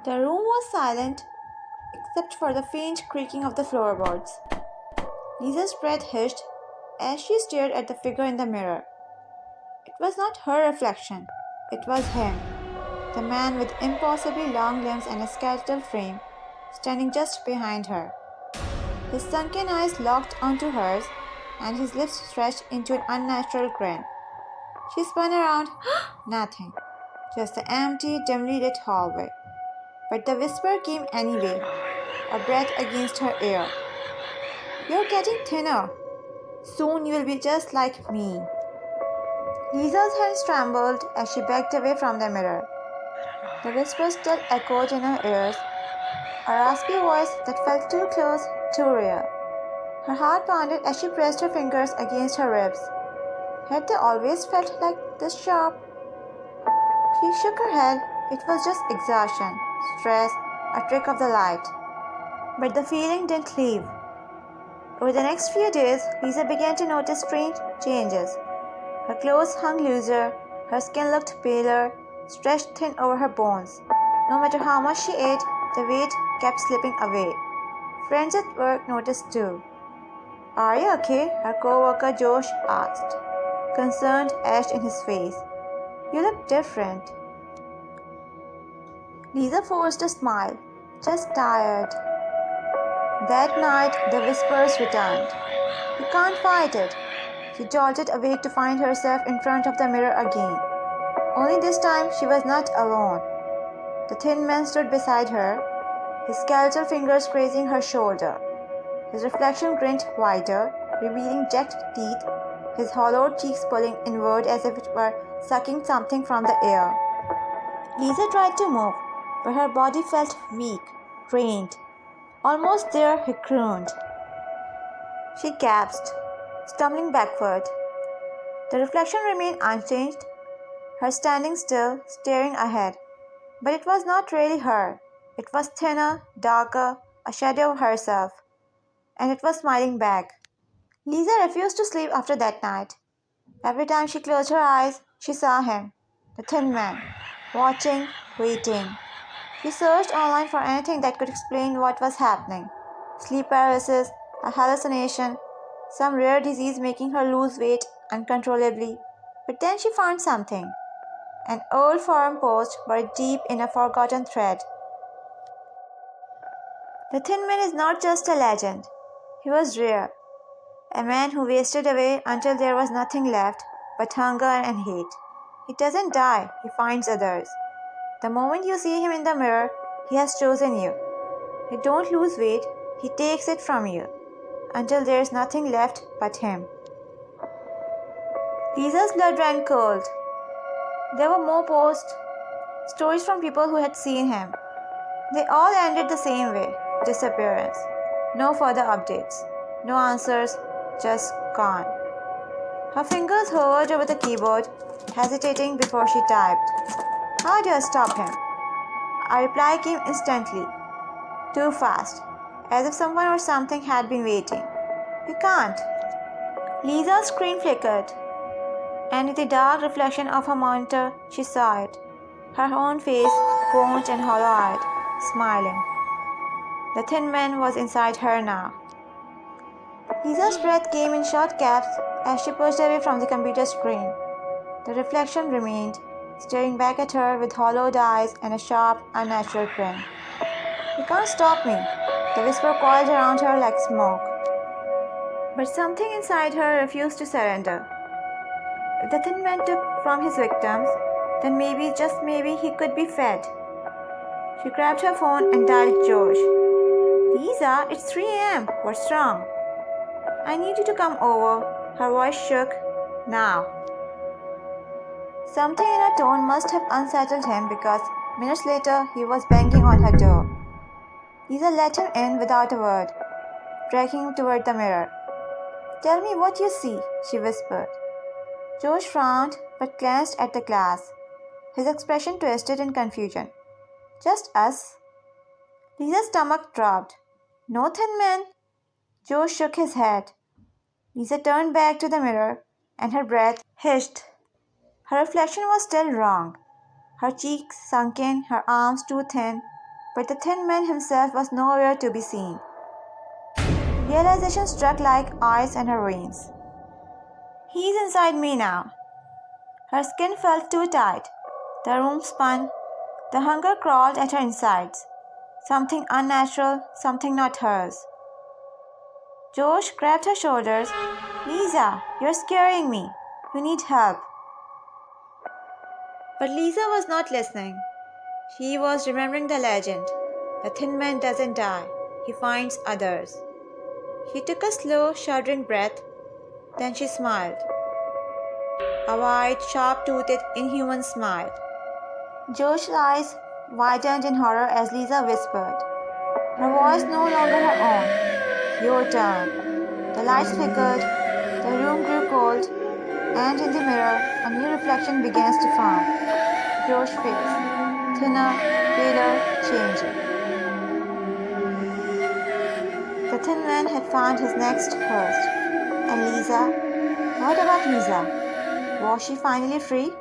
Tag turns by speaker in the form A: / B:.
A: The room was silent except for the faint creaking of the floorboards. Lisa's breath hitched as she stared at the figure in the mirror. It was not her reflection, it was him, the man with impossibly long limbs and a skeletal frame, standing just behind her. His sunken eyes locked onto hers, and his lips stretched into an unnatural grin. She spun around. Nothing. Just the empty, dimly lit hallway. But the whisper came anyway, a breath against her ear. You're getting thinner. Soon you'll be just like me. Lisa's hands trembled as she backed away from the mirror. The whisper still echoed in her ears, a raspy voice that felt too close, too real. Her heart pounded as she pressed her fingers against her ribs. Had they always felt like this sharp? She shook her head. It was just exhaustion, stress, a trick of the light. But the feeling didn't leave. Over the next few days, Lisa began to notice strange changes. Her clothes hung looser, her skin looked paler, stretched thin over her bones. No matter how much she ate, the weight kept slipping away. Friends at work noticed too. Are you okay? Her co-worker Josh asked. Concern etched in his face. You look different. Lisa forced a smile. Just tired. That night, the whispers returned. You can't fight it. She jolted awake to find herself in front of the mirror again. Only this time, she was not alone. The thin man stood beside her, his skeletal fingers grazing her shoulder. His reflection grinned wider, revealing jagged teeth, his hollowed cheeks pulling inward as if it were sucking something from the air. Lisa tried to move, but her body felt weak, drained. Almost there, he crooned. She gasped, stumbling backward. The reflection remained unchanged, her standing still, staring ahead. But it was not really her. It was thinner, darker, a shadow of herself. And it was smiling back. Lisa refused to sleep after that night. Every time she closed her eyes, she saw him, the thin man, watching, waiting. She searched online for anything that could explain what was happening. Sleep paralysis, a hallucination, some rare disease making her lose weight uncontrollably. But then she found something. An old forum post buried deep in a forgotten thread. The Thin Man is not just a legend. He was rare. A man who wasted away until there was nothing left but hunger and hate. He doesn't die, he finds others. The moment you see him in the mirror, he has chosen you. You don't lose weight, he takes it from you, until there is nothing left but him. Lisa's blood ran cold. There were more posts, stories from people who had seen him. They all ended the same way, disappearance. No further updates, no answers, just gone. Her fingers hovered over the keyboard, hesitating before she typed. How do I stop him? A reply came instantly. Too fast, as if someone or something had been waiting. You can't. Lisa's screen flickered, and in the dark reflection of her monitor, she saw it. Her own face, gaunt and hollow-eyed, smiling. The Thin Man was inside her now. Lisa's breath came in short gaps as she pushed away from the computer screen. The reflection remained, staring back at her with hollowed eyes and a sharp, unnatural grin. You can't stop me, the whisper coiled around her like smoke. But something inside her refused to surrender. If the Thin Man took from his victims, then maybe, just maybe, he could be fed. She grabbed her phone and dialed Josh. Lisa, it's 3 a.m. What's wrong? I need you to come over. Her voice shook. Now. Something in her tone must have unsettled him because minutes later he was banging on her door. Lisa let him in without a word, dragging him toward the mirror. Tell me what you see, she whispered. Josh frowned but glanced at the glass, his expression twisted in confusion. Just us? Lisa's stomach dropped. No, Thin Man? Josh shook his head. Lisa turned back to the mirror and her breath hissed. Her reflection was still wrong. Her cheeks sunken, her arms too thin, but the thin man himself was nowhere to be seen. Realization struck like ice in her veins. He's inside me now. Her skin felt too tight. The room spun. The hunger crawled at her insides. Something unnatural, something not hers. Josh grabbed her shoulders. Lisa, you're scaring me. You need help. But Lisa was not listening. She was remembering the legend. The thin man doesn't die. He finds others. She took a slow, shuddering breath. Then she smiled. A wide, sharp-toothed, inhuman smile. Josh's eyes widened in horror as Lisa whispered. Her voice no longer her own. Your turn. The lights flickered, the room grew cold, and in the mirror, a new reflection begins to form. Josh's face, thinner, paler, changing. The thin man had found his next host. And Lisa? What about Lisa? Was she finally free?